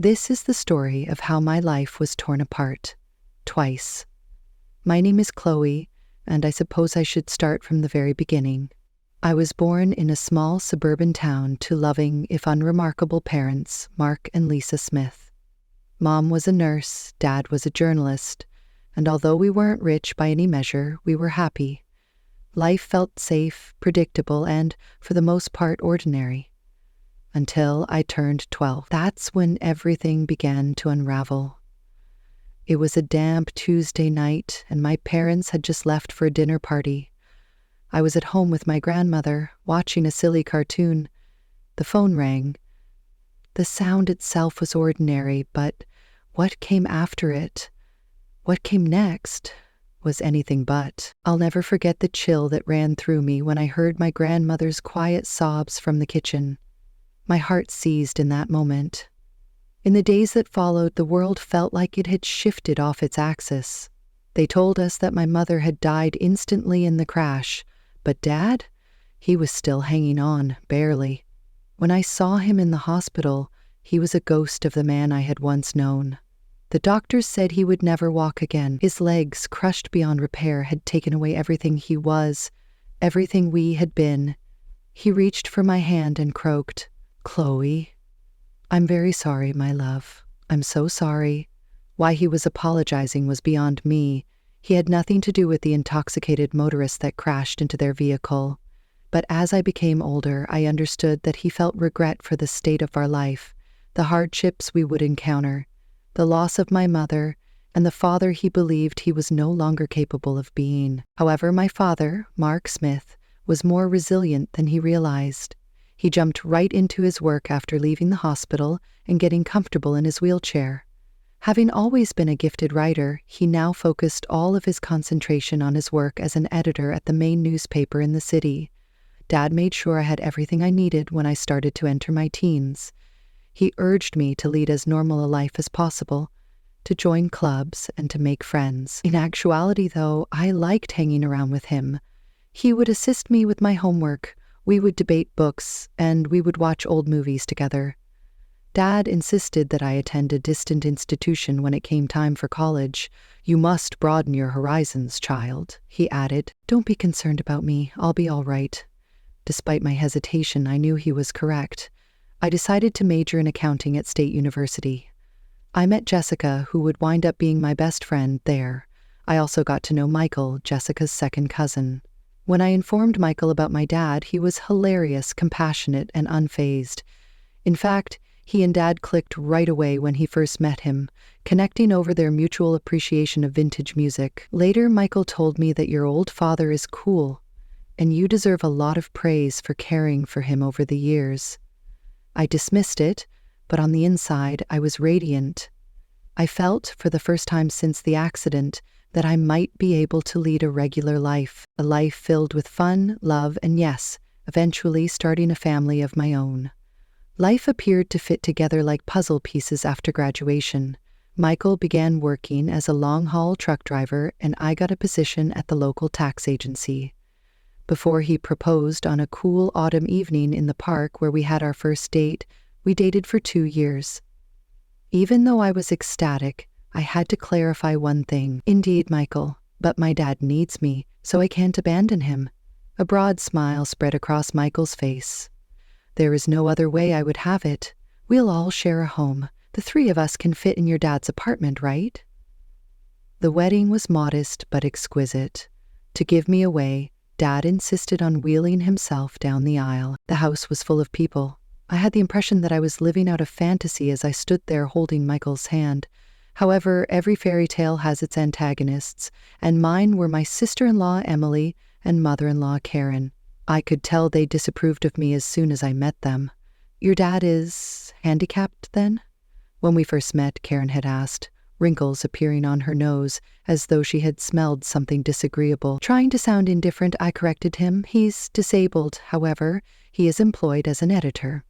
This is the story of how my life was torn apart. Twice. My name is Chloe, and I suppose I should start from the very beginning. I was born in a small suburban town to loving, if unremarkable, parents, Mark and Lisa Smith. Mom was a nurse, Dad was a journalist, and although we weren't rich by any measure, we were happy. Life felt safe, predictable, and, for the most part, ordinary. Until I turned 12. That's when everything began to unravel. It was a damp Tuesday night, and my parents had just left for a dinner party. I was at home with my grandmother, watching a silly cartoon. The phone rang. The sound itself was ordinary, but what came after it, what came next, was anything but. I'll never forget the chill that ran through me when I heard my grandmother's quiet sobs from the kitchen. My heart seized in that moment. In the days that followed, the world felt like it had shifted off its axis. They told us that my mother had died instantly in the crash, but Dad? He was still hanging on, barely. When I saw him in the hospital, he was a ghost of the man I had once known. The doctors said he would never walk again. His legs, crushed beyond repair, had taken away everything he was, everything we had been. He reached for my hand and croaked, "Chloe." "I'm very sorry, my love. I'm so sorry." Why he was apologizing was beyond me. He had nothing to do with the intoxicated motorist that crashed into their vehicle. But as I became older, I understood that he felt regret for the state of our life, the hardships we would encounter, the loss of my mother, and the father he believed he was no longer capable of being. However, my father, Mark Smith, was more resilient than he realized. He jumped right into his work after leaving the hospital and getting comfortable in his wheelchair. Having always been a gifted writer, he now focused all of his concentration on his work as an editor at the main newspaper in the city. Dad made sure I had everything I needed when I started to enter my teens. He urged me to lead as normal a life as possible, to join clubs and to make friends. In actuality, though, I liked hanging around with him. He would assist me with my homework, we would debate books, and we would watch old movies together. Dad insisted that I attend a distant institution when it came time for college. "You must broaden your horizons, child," he added. "Don't be concerned about me. I'll be all right." Despite my hesitation, I knew he was correct. I decided to major in accounting at State University. I met Jessica, who would wind up being my best friend, there. I also got to know Michael, Jessica's second cousin. When I informed Michael about my dad, he was hilarious, compassionate, and unfazed. In fact, he and Dad clicked right away when he first met him, connecting over their mutual appreciation of vintage music. Later, Michael told me that your old father is cool, and you deserve a lot of praise for caring for him over the years. I dismissed it, but on the inside, I was radiant. I felt, for the first time since the accident, that I might be able to lead a regular life, a life filled with fun, love, and yes, eventually starting a family of my own. Life appeared to fit together like puzzle pieces after graduation. Michael began working as a long-haul truck driver, and I got a position at the local tax agency. Before he proposed on a cool autumn evening in the park where we had our first date, we dated for 2 years. Even though I was ecstatic, I had to clarify one thing. "Indeed, Michael, but my dad needs me, so I can't abandon him." A broad smile spread across Michael's face. "There is no other way I would have it. We'll all share a home. The 3 of us can fit in your dad's apartment, right?" The wedding was modest but exquisite. To give me away, Dad insisted on wheeling himself down the aisle. The house was full of people. I had the impression that I was living out a fantasy as I stood there holding Michael's hand. However, every fairy tale has its antagonists, and mine were my sister-in-law Emily and mother-in-law Karen. I could tell they disapproved of me as soon as I met them. "Your dad is handicapped, then?" When we first met, Karen had asked, wrinkles appearing on her nose, as though she had smelled something disagreeable. Trying to sound indifferent, I corrected him. "He's disabled, however. He is employed as an editor."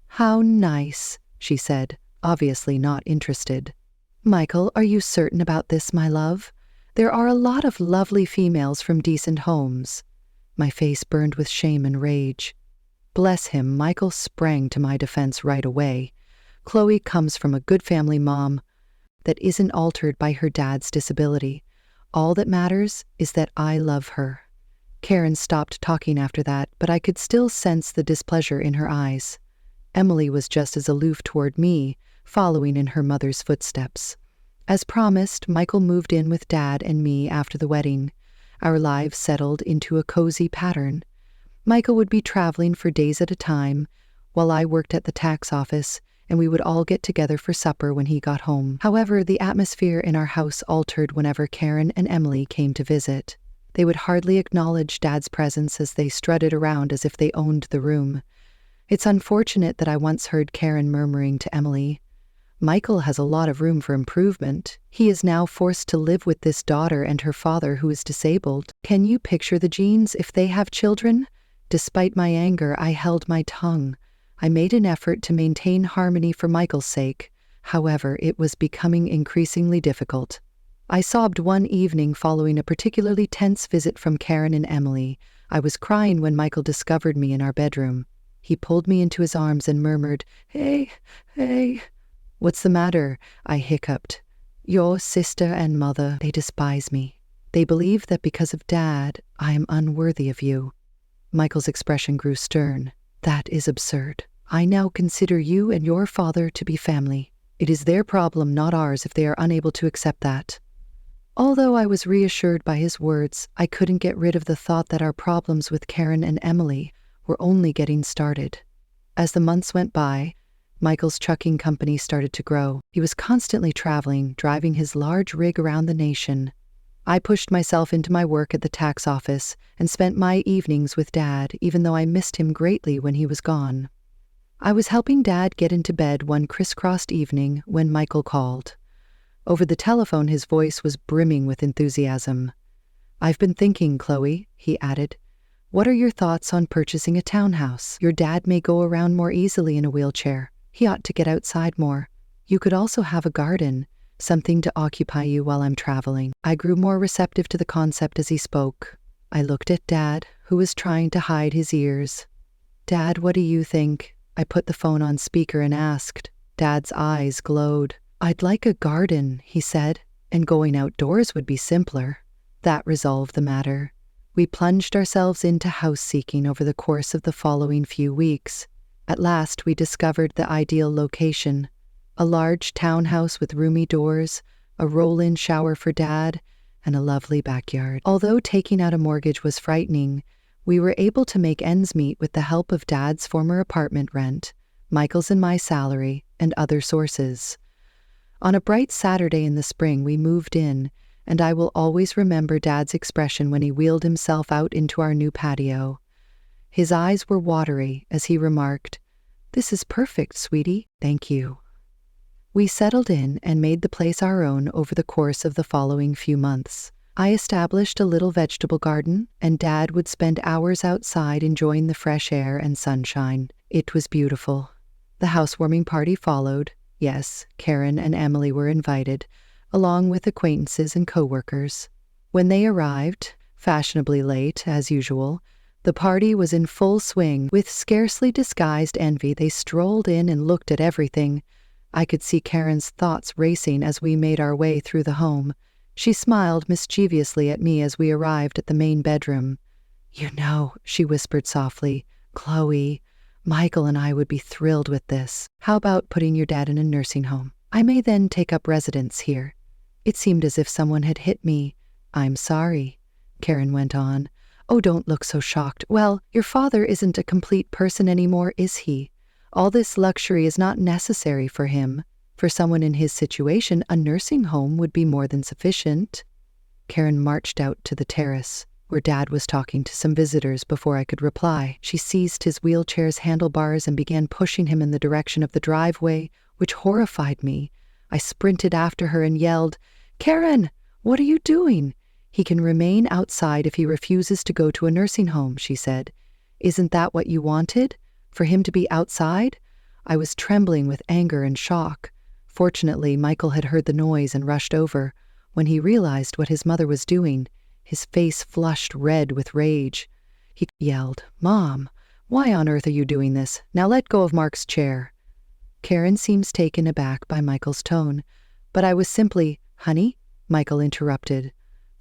"How nice," she said, obviously not interested. "Michael, are you certain about this, my love? There are a lot of lovely females from decent homes." My face burned with shame and rage. Bless him, Michael sprang to my defense right away. Chloe comes from a good family, Mom, that isn't altered by her dad's disability. All that matters is that I love her." Karen stopped talking after that, but I could still sense the displeasure in her eyes. Emily was just as aloof toward me, following in her mother's footsteps. As promised, Michael moved in with Dad and me after the wedding. Our lives settled into a cozy pattern. Michael would be traveling for days at a time, while I worked at the tax office, and we would all get together for supper when he got home. However, the atmosphere in our house altered whenever Karen and Emily came to visit. They would hardly acknowledge Dad's presence as they strutted around as if they owned the room. It's unfortunate that I once heard Karen murmuring to Emily, "Michael has a lot of room for improvement. He is now forced to live with this daughter and her father who is disabled. Can you picture the Jeans if they have children?" Despite my anger, I held my tongue. I made an effort to maintain harmony for Michael's sake. However, it was becoming increasingly difficult. I sobbed one evening following a particularly tense visit from Karen and Emily. I was crying when Michael discovered me in our bedroom. He pulled me into his arms and murmured, Hey. "What's the matter?" I hiccuped. "Your sister and mother, they despise me. They believe that because of Dad, I am unworthy of you." Michael's expression grew stern. "That is absurd. I now consider you and your father to be family. It is their problem, not ours, if they are unable to accept that." Although I was reassured by his words, I couldn't get rid of the thought that our problems with Karen and Emily were only getting started. As the months went by, Michael's trucking company started to grow. He was constantly traveling, driving his large rig around the nation. I pushed myself into my work at the tax office and spent my evenings with Dad, even though I missed him greatly when he was gone. I was helping Dad get into bed one crisscrossed evening when Michael called. Over the telephone, his voice was brimming with enthusiasm. "I've been thinking, Chloe," he added. "What are your thoughts on purchasing a townhouse? Your dad may go around more easily in a wheelchair. He ought to get outside more. You could also have a garden, something to occupy you while I'm traveling." I grew more receptive to the concept as he spoke. I looked at Dad, who was trying to hide his ears. "Dad, what do you think?" I put the phone on speaker and asked. Dad's eyes glowed. "I'd like a garden," he said, "and going outdoors would be simpler." That resolved the matter. We plunged ourselves into house-seeking over the course of the following few weeks. At last, we discovered the ideal location. A large townhouse with roomy doors, a roll-in shower for Dad, and a lovely backyard. Although taking out a mortgage was frightening, we were able to make ends meet with the help of Dad's former apartment rent, Michael's and my salary, and other sources. On a bright Saturday in the spring, we moved in, and I will always remember Dad's expression when he wheeled himself out into our new patio. His eyes were watery as he remarked, "This is perfect, sweetie. Thank you." We settled in and made the place our own over the course of the following few months. I established a little vegetable garden, and Dad would spend hours outside enjoying the fresh air and sunshine. It was beautiful. The housewarming party followed. Yes, Karen and Emily were invited, along with acquaintances and co-workers. When they arrived, fashionably late, as usual, the party was in full swing. With scarcely disguised envy, they strolled in and looked at everything. I could see Karen's thoughts racing as we made our way through the home. She smiled mischievously at me as we arrived at the main bedroom. "You know," she whispered softly, "Chloe, Michael and I would be thrilled with this. How about putting your dad in a nursing home? I may then take up residence here." It seemed as if someone had hit me. "I'm sorry," Karen went on. "Oh, don't look so shocked. Well, your father isn't a complete person anymore, is he? All this luxury is not necessary for him. For someone in his situation, a nursing home would be more than sufficient." Karen marched out to the terrace, where Dad was talking to some visitors before I could reply. She seized his wheelchair's handlebars and began pushing him in the direction of the driveway, which horrified me. I sprinted after her and yelled, "Karen, what are you doing? He can remain outside if he refuses to go to a nursing home," she said. "Isn't that what you wanted? For him to be outside?" I was trembling with anger and shock. Fortunately, Michael had heard the noise and rushed over. When he realized what his mother was doing, his face flushed red with rage. He yelled, "Mom, why on earth are you doing this? Now let go of Mark's chair." Karen seems taken aback by Michael's tone, but I was simply, "Honey?" Michael interrupted.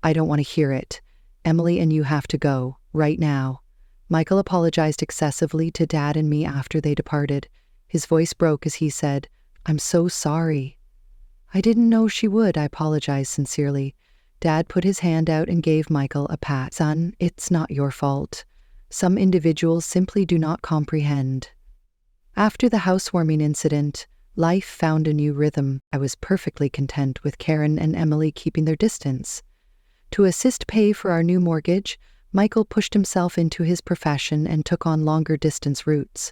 "I don't want to hear it. Emily and you have to go, right now." Michael apologized excessively to Dad and me after they departed. His voice broke as he said, "I'm so sorry." "I didn't know she would," I apologized sincerely. Dad put his hand out and gave Michael a pat. "Son, it's not your fault. Some individuals simply do not comprehend." After the housewarming incident, life found a new rhythm. I was perfectly content with Karen and Emily keeping their distance. To assist pay for our new mortgage, Michael pushed himself into his profession and took on longer distance routes.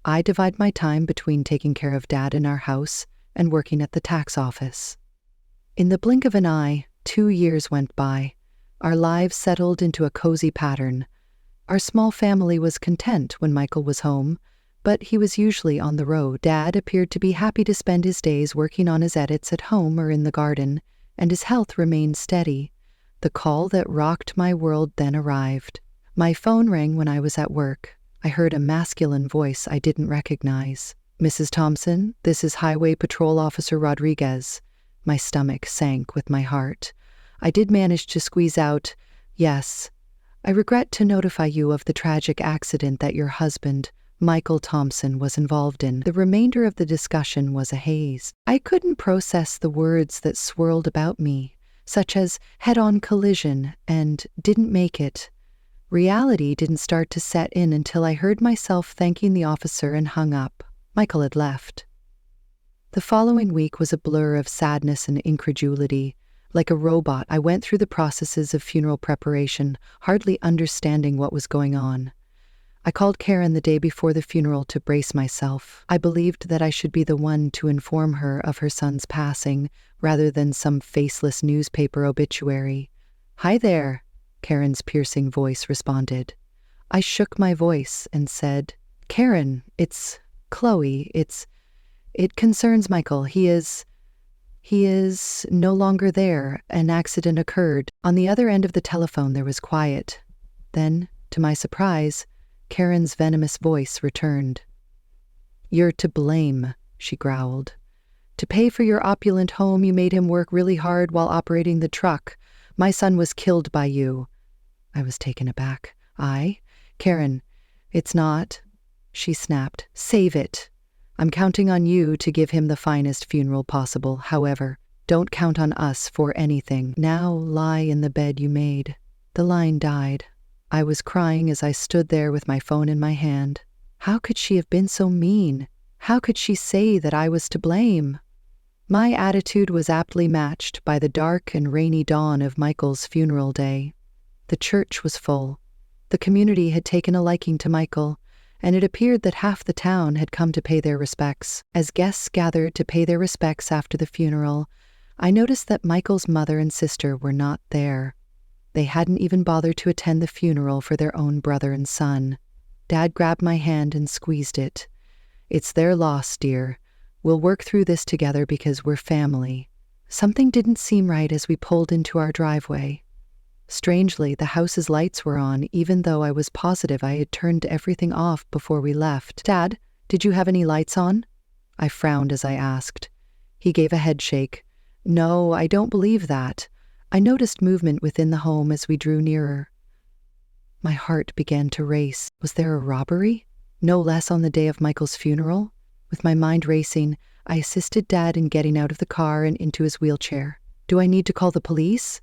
I divide my time between taking care of Dad in our house and working at the tax office. In the blink of an eye, 2 years went by. Our lives settled into a cozy pattern. Our small family was content when Michael was home, but he was usually on the road. Dad appeared to be happy to spend his days working on his edits at home or in the garden, and his health remained steady. The call that rocked my world then arrived. My phone rang when I was at work. I heard a masculine voice I didn't recognize. "Mrs. Thompson, this is Highway Patrol Officer Rodriguez." My stomach sank with my heart. I did manage to squeeze out, "Yes. I regret to notify you of the tragic accident that your husband, Michael Thompson, was involved in." The remainder of the discussion was a haze. I couldn't process the words that swirled about me, such as head-on collision and didn't make it. Reality didn't start to set in until I heard myself thanking the officer and hung up. Michael had left. The following week was a blur of sadness and incredulity. Like a robot, I went through the processes of funeral preparation, hardly understanding what was going on. I called Karen the day before the funeral to brace myself. I believed that I should be the one to inform her of her son's passing, rather than some faceless newspaper obituary. "Hi there," Karen's piercing voice responded. I shook my voice and said, "Karen, it's Chloe. It concerns Michael. He is no longer there. An accident occurred." On the other end of the telephone there was quiet. Then, to my surprise, Karen's venomous voice returned. "You're to blame," she growled. "To pay for your opulent home, you made him work really hard while operating the truck. My son was killed by you." I was taken aback. "Karen, it's not," she snapped. "Save it. I'm counting on you to give him the finest funeral possible. However, don't count on us for anything. Now lie in the bed you made." The line died. I was crying as I stood there with my phone in my hand. How could she have been so mean? How could she say that I was to blame? My attitude was aptly matched by the dark and rainy dawn of Michael's funeral day. The church was full. The community had taken a liking to Michael, and it appeared that half the town had come to pay their respects. As guests gathered to pay their respects after the funeral, I noticed that Michael's mother and sister were not there. They hadn't even bothered to attend the funeral for their own brother and son. Dad grabbed my hand and squeezed it. "It's their loss, dear. We'll work through this together because we're family." Something didn't seem right as we pulled into our driveway. Strangely, the house's lights were on, even though I was positive I had turned everything off before we left. "Dad, did you have any lights on?" I frowned as I asked. He gave a head shake. "No, I don't believe that." I noticed movement within the home as we drew nearer. My heart began to race. Was there a robbery? No less on the day of Michael's funeral? With my mind racing, I assisted Dad in getting out of the car and into his wheelchair. Do I need to call the police?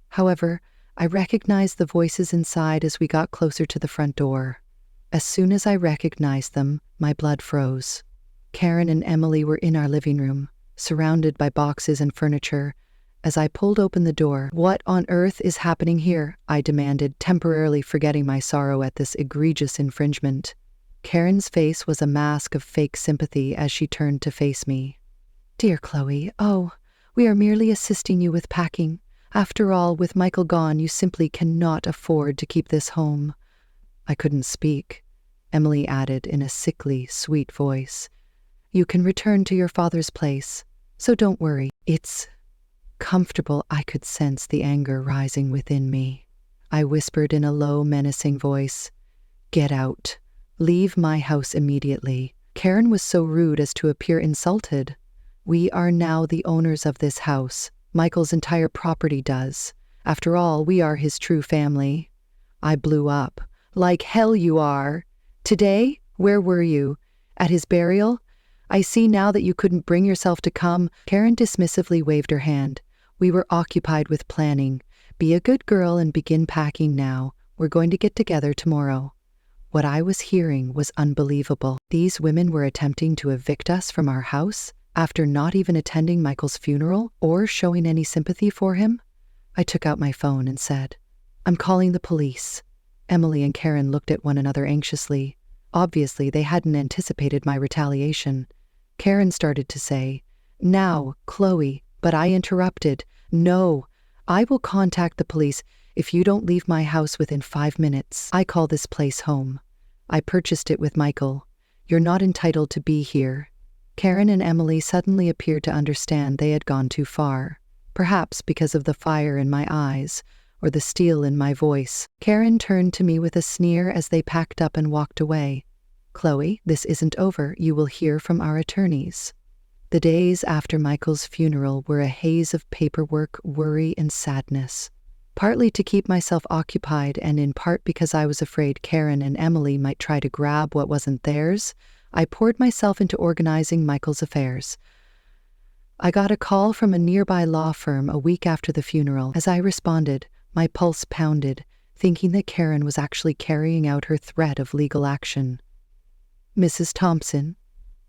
However, I recognized the voices inside as we got closer to the front door. As soon as I recognized them, my blood froze. Karen and Emily were in our living room, surrounded by boxes and furniture. As I pulled open the door, "What on earth is happening here?" I demanded, temporarily forgetting my sorrow at this egregious infringement. Karen's face was a mask of fake sympathy as she turned to face me. "Dear Chloe, we are merely assisting you with packing. After all, with Michael gone, you simply cannot afford to keep this home." I couldn't speak. Emily added in a sickly, sweet voice, "You can return to your father's place, so don't worry. It's comfortable." I could sense the anger rising within me. I whispered in a low, menacing voice, "Get out. Leave my house immediately. Karen was so rude as to appear insulted. We are now the owners of this house. Michael's entire property does. After all, we are his true family. I blew up. Like hell you are. Today? Where were you? At his burial? I see now that you couldn't bring yourself to come. Karen dismissively waved her hand. We were occupied with planning. Be a good girl and begin packing now. We're going to get together tomorrow. What I was hearing was unbelievable. These women were attempting to evict us from our house after not even attending Michael's funeral or showing any sympathy for him. I took out my phone and said, "I'm calling the police." Emily and Karen looked at one another anxiously. Obviously, they hadn't anticipated my retaliation. Karen started to say, "Now, Chloe," but I interrupted. "No, I will contact the police if you don't leave my house within 5 minutes. I call this place home. I purchased it with Michael. You're not entitled to be here." Karen and Emily suddenly appeared to understand they had gone too far, perhaps because of the fire in my eyes or the steel in my voice. Karen turned to me with a sneer as they packed up and walked away. "Chloe, this isn't over. You will hear from our attorneys." The days after Michael's funeral were a haze of paperwork, worry, and sadness. Partly to keep myself occupied and in part because I was afraid Karen and Emily might try to grab what wasn't theirs, I poured myself into organizing Michael's affairs. I got a call from a nearby law firm a week after the funeral. As I responded, my pulse pounded, thinking that Karen was actually carrying out her threat of legal action. "Mrs. Thompson,"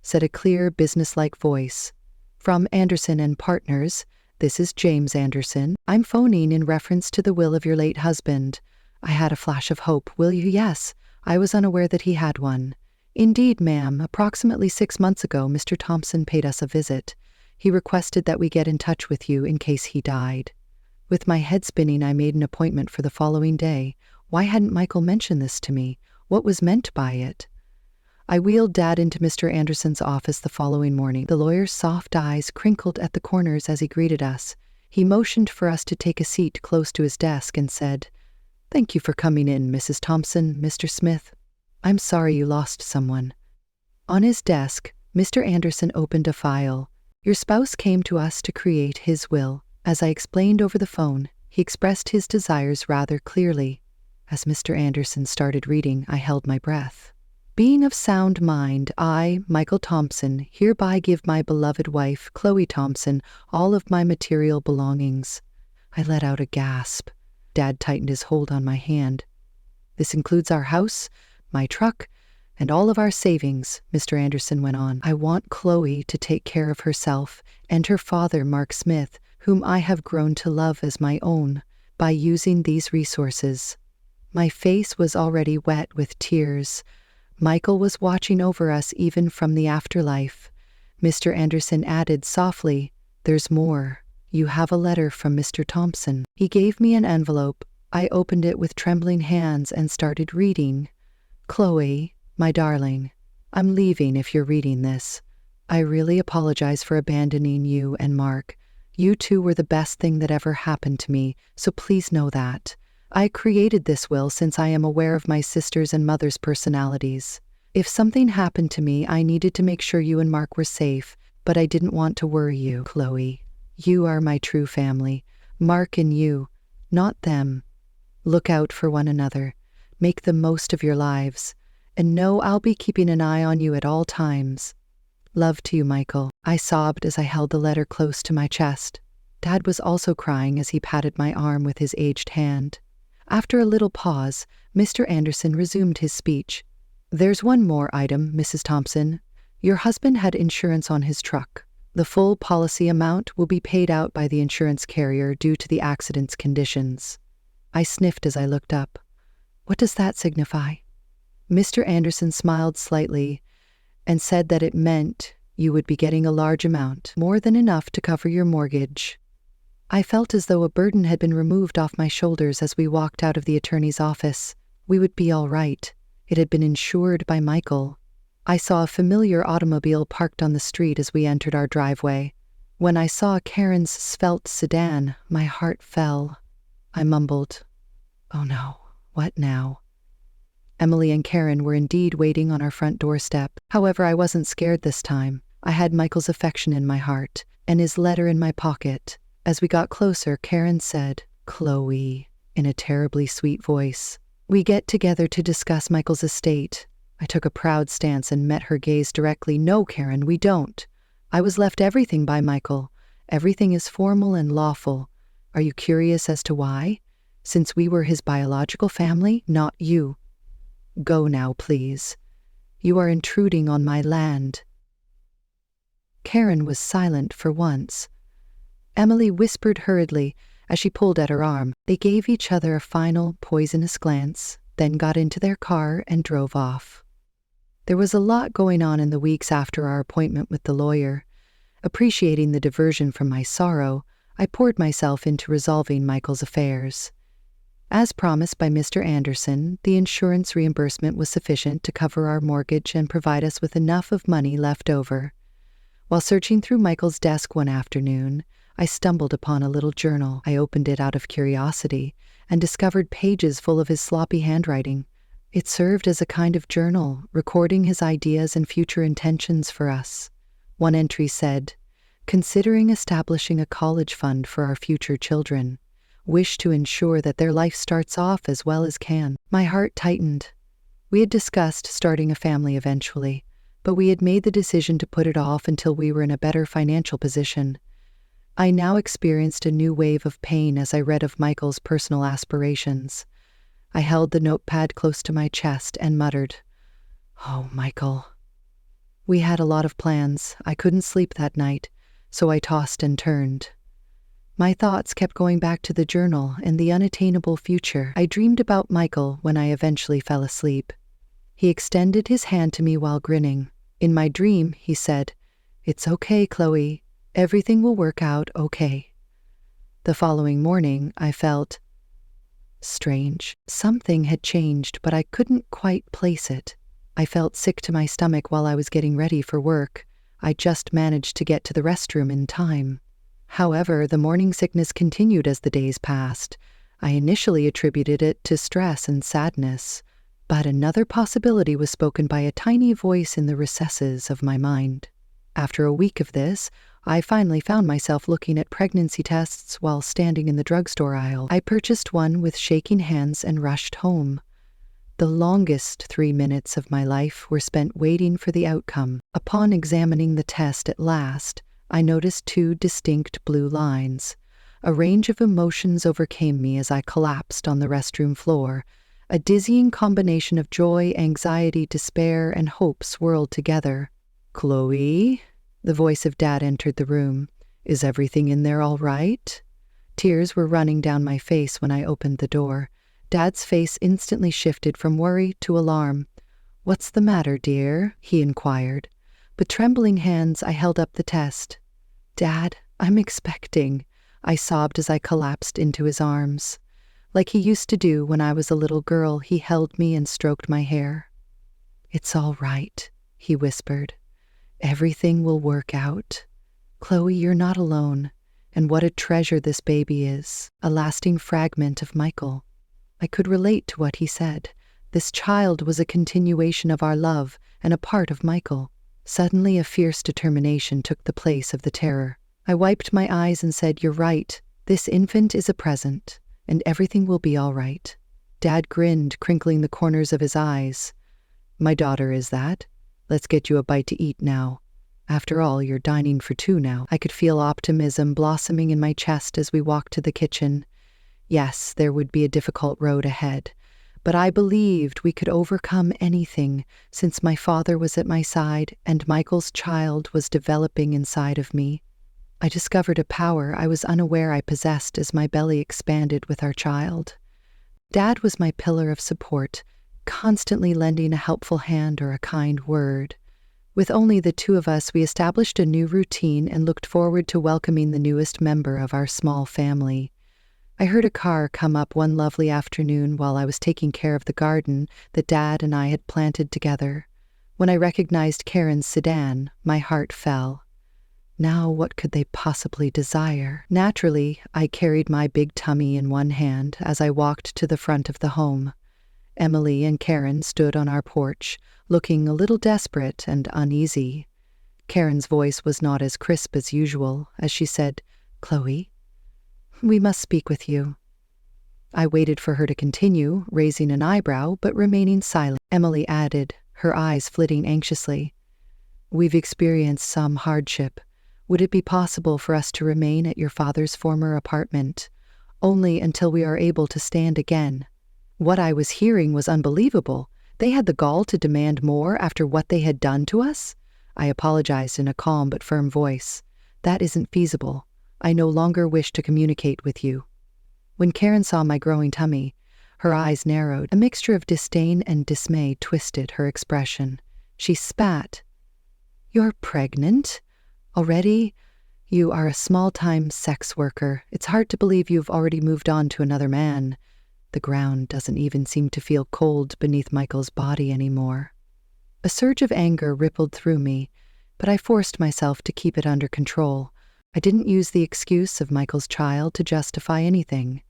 said a clear, businesslike voice. "From Anderson and Partners. This is James Anderson. I'm phoning in reference to the will of your late husband." I had a flash of hope. "Will you?" "Yes. I was unaware that he had one." "Indeed, ma'am. Approximately 6 months ago, Mr. Thompson paid us a visit. He requested that we get in touch with you in case he died." With my head spinning, I made an appointment for the following day. Why hadn't Michael mentioned this to me? What was meant by it? I wheeled Dad into Mr. Anderson's office the following morning. The lawyer's soft eyes crinkled at the corners as he greeted us. He motioned for us to take a seat close to his desk and said, "Thank you for coming in, Mrs. Thompson, Mr. Smith. I'm sorry you lost someone." On his desk, Mr. Anderson opened a file. "Your spouse came to us to create his will." As I explained over the phone, he expressed his desires rather clearly. As Mr. Anderson started reading, I held my breath. "Being of sound mind, I, Michael Thompson, hereby give my beloved wife, Chloe Thompson, all of my material belongings." I let out a gasp. Dad tightened his hold on my hand. "This includes our house, my truck, and all of our savings," Mr. Anderson went on. "I want Chloe to take care of herself and her father, Mark Smith, whom I have grown to love as my own, by using these resources." My face was already wet with tears. Michael was watching over us even from the afterlife. Mr. Anderson added softly, "There's more. You have a letter from Mr. Thompson." He gave me an envelope. I opened it with trembling hands and started reading. "Chloe, my darling, I'm leaving if you're reading this. I really apologize for abandoning you and Mark. You two were the best thing that ever happened to me, so please know that. I created this will since I am aware of my sister's and mother's personalities. If something happened to me, I needed to make sure you and Mark were safe, but I didn't want to worry you. Chloe, you are my true family. Mark and you, not them. Look out for one another. Make the most of your lives. And know I'll be keeping an eye on you at all times. Love to you, Michael." I sobbed as I held the letter close to my chest. Dad was also crying as he patted my arm with his aged hand. After a little pause, Mr. Anderson resumed his speech. "There's one more item, Mrs. Thompson. Your husband had insurance on his truck. The full policy amount will be paid out by the insurance carrier due to the accident's conditions." I sniffed as I looked up. "What does that signify?" Mr. Anderson smiled slightly and said that it meant you would be getting a large amount, more than enough to cover your mortgage. I felt as though a burden had been removed off my shoulders as we walked out of the attorney's office. We would be all right. It had been insured by Michael. I saw a familiar automobile parked on the street as we entered our driveway. When I saw Karen's svelte sedan, my heart fell. I mumbled, "Oh no, what now?" Emily and Karen were indeed waiting on our front doorstep. However, I wasn't scared this time. I had Michael's affection in my heart and his letter in my pocket. As we got closer, Karen said, "Chloe," in a terribly sweet voice. "We get together to discuss Michael's estate." I took a proud stance and met her gaze directly. "No, Karen, we don't. I was left everything by Michael. Everything is formal and lawful. Are you curious as to why? Since we were his biological family, not you. Go now, please. You are intruding on my land." Karen was silent for once. Emily whispered hurriedly as she pulled at her arm. They gave each other a final, poisonous glance, then got into their car and drove off. There was a lot going on in the weeks after our appointment with the lawyer. Appreciating the diversion from my sorrow, I poured myself into resolving Michael's affairs. As promised by Mr. Anderson, the insurance reimbursement was sufficient to cover our mortgage and provide us with enough of money left over. While searching through Michael's desk one afternoon, I stumbled upon a little journal. I opened it out of curiosity and discovered pages full of his sloppy handwriting. It served as a kind of journal, recording his ideas and future intentions for us. One entry said, "Considering establishing a college fund for our future children. Wish to ensure that their life starts off as well as can." My heart tightened. We had discussed starting a family eventually, but we had made the decision to put it off until we were in a better financial position. I now experienced a new wave of pain as I read of Michael's personal aspirations. I held the notepad close to my chest and muttered, "Oh, Michael." We had a lot of plans. I couldn't sleep that night, so I tossed and turned. My thoughts kept going back to the journal and the unattainable future. I dreamed about Michael when I eventually fell asleep. He extended his hand to me while grinning. In my dream, he said, "It's okay, Chloe. Everything will work out okay." The following morning, I felt strange. Something had changed, but I couldn't quite place it. I felt sick to my stomach while I was getting ready for work. I just managed to get to the restroom in time. However, the morning sickness continued as the days passed. I initially attributed it to stress and sadness, but another possibility was spoken by a tiny voice in the recesses of my mind. After a week of this, I finally found myself looking at pregnancy tests while standing in the drugstore aisle. I purchased one with shaking hands and rushed home. The longest 3 minutes of my life were spent waiting for the outcome. Upon examining the test at last, I noticed 2 distinct blue lines. A range of emotions overcame me as I collapsed on the restroom floor. A dizzying combination of joy, anxiety, despair, and hope swirled together. "Chloe?" The voice of Dad entered the room. "Is everything in there all right?" Tears were running down my face when I opened the door. Dad's face instantly shifted from worry to alarm. "What's the matter, dear?" he inquired. With trembling hands, I held up the test. "Dad, I'm expecting," I sobbed as I collapsed into his arms. Like he used to do when I was a little girl, he held me and stroked my hair. "It's all right," he whispered. "Everything will work out. Chloe, you're not alone, and what a treasure this baby is, a lasting fragment of Michael." I could relate to what he said. This child was a continuation of our love and a part of Michael. Suddenly, a fierce determination took the place of the terror. I wiped my eyes and said, "You're right. This infant is a present, and everything will be all right." Dad grinned, crinkling the corners of his eyes. "My daughter is that. Let's get you a bite to eat now. After all, you're dining for 2 now." I could feel optimism blossoming in my chest as we walked to the kitchen. Yes, there would be a difficult road ahead, but I believed we could overcome anything since my father was at my side and Michael's child was developing inside of me. I discovered a power I was unaware I possessed as my belly expanded with our child. Dad was my pillar of support, constantly lending a helpful hand or a kind word. With only the 2 of us, we established a new routine and looked forward to welcoming the newest member of our small family. I heard a car come up one lovely afternoon while I was taking care of the garden that Dad and I had planted together. When I recognized Karen's sedan, my heart fell. Now what could they possibly desire? Naturally, I carried my big tummy in one hand as I walked to the front of the home. Emily and Karen stood on our porch, looking a little desperate and uneasy. Karen's voice was not as crisp as usual as she said, "Chloe, we must speak with you." I waited for her to continue, raising an eyebrow but remaining silent. Emily added, her eyes flitting anxiously, "We've experienced some hardship. Would it be possible for us to remain at your father's former apartment, only until we are able to stand again?" What I was hearing was unbelievable. They had the gall to demand more after what they had done to us? I apologized in a calm but firm voice. "That isn't feasible. I no longer wish to communicate with you." When Karen saw my growing tummy, her eyes narrowed. A mixture of disdain and dismay twisted her expression. She spat. "You're pregnant? Already? You are a small-time sex worker. It's hard to believe you've already moved on to another man. The ground doesn't even seem to feel cold beneath Michael's body anymore." A surge of anger rippled through me, but I forced myself to keep it under control. I didn't use the excuse of Michael's child to justify anything.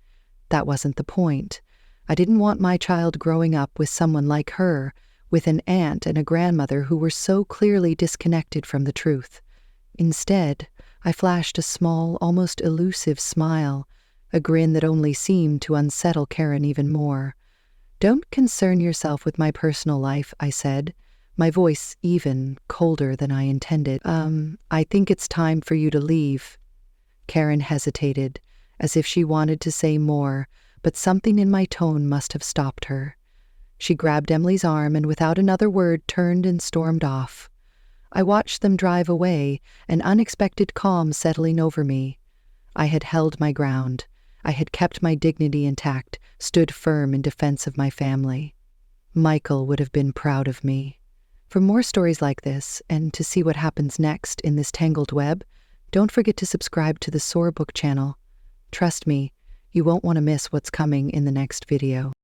That wasn't the point. I didn't want my child growing up with someone like her, with an aunt and a grandmother who were so clearly disconnected from the truth. Instead, I flashed a small, almost elusive smile, a grin that only seemed to unsettle Karen even more. "Don't concern yourself with my personal life," I said, my voice even colder than I intended. I think it's time for you to leave." Karen hesitated, as if she wanted to say more, but something in my tone must have stopped her. She grabbed Emily's arm and without another word turned and stormed off. I watched them drive away, an unexpected calm settling over me. I had held my ground. I had kept my dignity intact, stood firm in defense of my family. Michael would have been proud of me. For more stories like this, and to see what happens next in this tangled web, don't forget to subscribe to the SoraBook channel. Trust me, you won't want to miss what's coming in the next video.